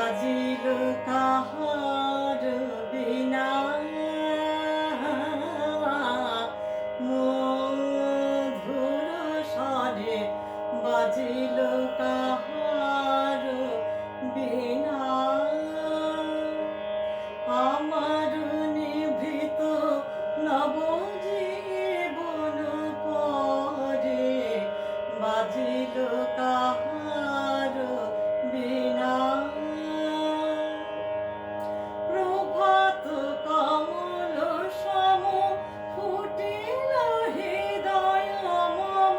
বাজিল কাহার বিনা মধুর স্বরে বাজিল কাহার বিনা আমার নিভৃত নবজীবন পরে বাজিল কাহার বিনা প্রভাত কমল সম ফুটিল হৃদয় মম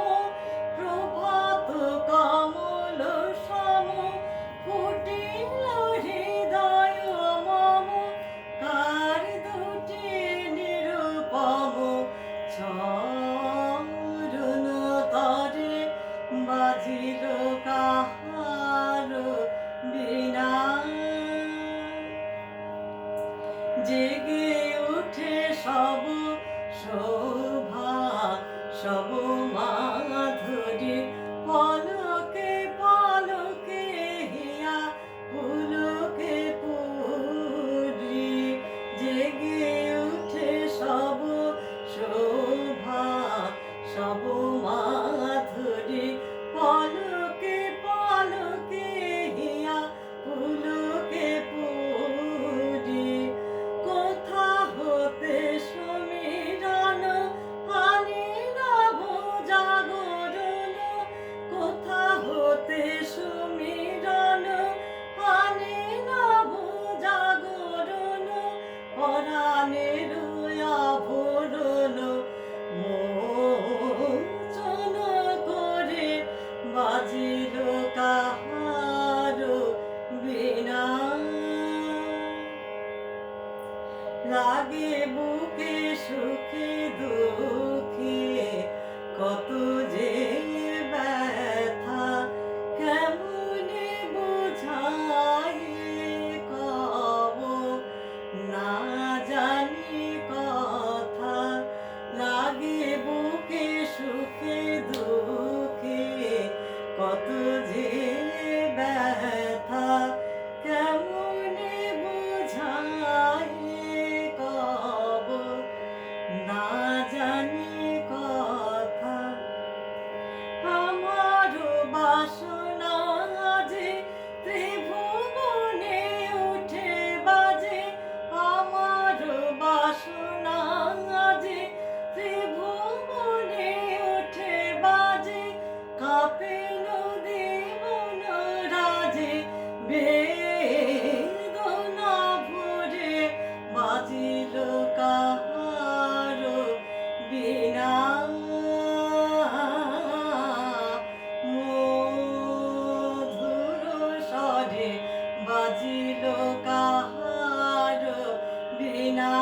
প্রভাত কমল সম ফুটিল হৃদয় মম কার দুটি নিরুপম চরণ তরে বাজিল কাহার বিনা জেগে উঠে সব শোভা সব মাধুরী পলকে পলকে হিয়া পুলকে পুরি জেগে উঠে সব শোভা সব মাধুরী পলকে পলকে হিয়া পুলকে পুরি কোথা হতে সমীরণ আনিলাভ জাগরণ কোথা হতে সমীরণ আনিলাভ জাগরণ পরাণের আভরণ মোচন করে বাজিল কাহার বিনা লাগে বুকে সুখে দুঃখে কত যে ব্যথা কেমনে বোঝাই কব না জানি কথা লাগে বুকে সুখে দুঃখে কত যে ব্যথা কেমনে বোঝাই কব না জানি কথা আমার বাসনা যে ত্রিভুবনে উঠে বাজে আমার বাসনা যে ত্রিভুবনে উঠে বাজে কাঁপে নদী বন রাজে বেদনা ভরে বাজিল কাহার বিনা মধুর স্বরে বাজিল কাহার বিনা।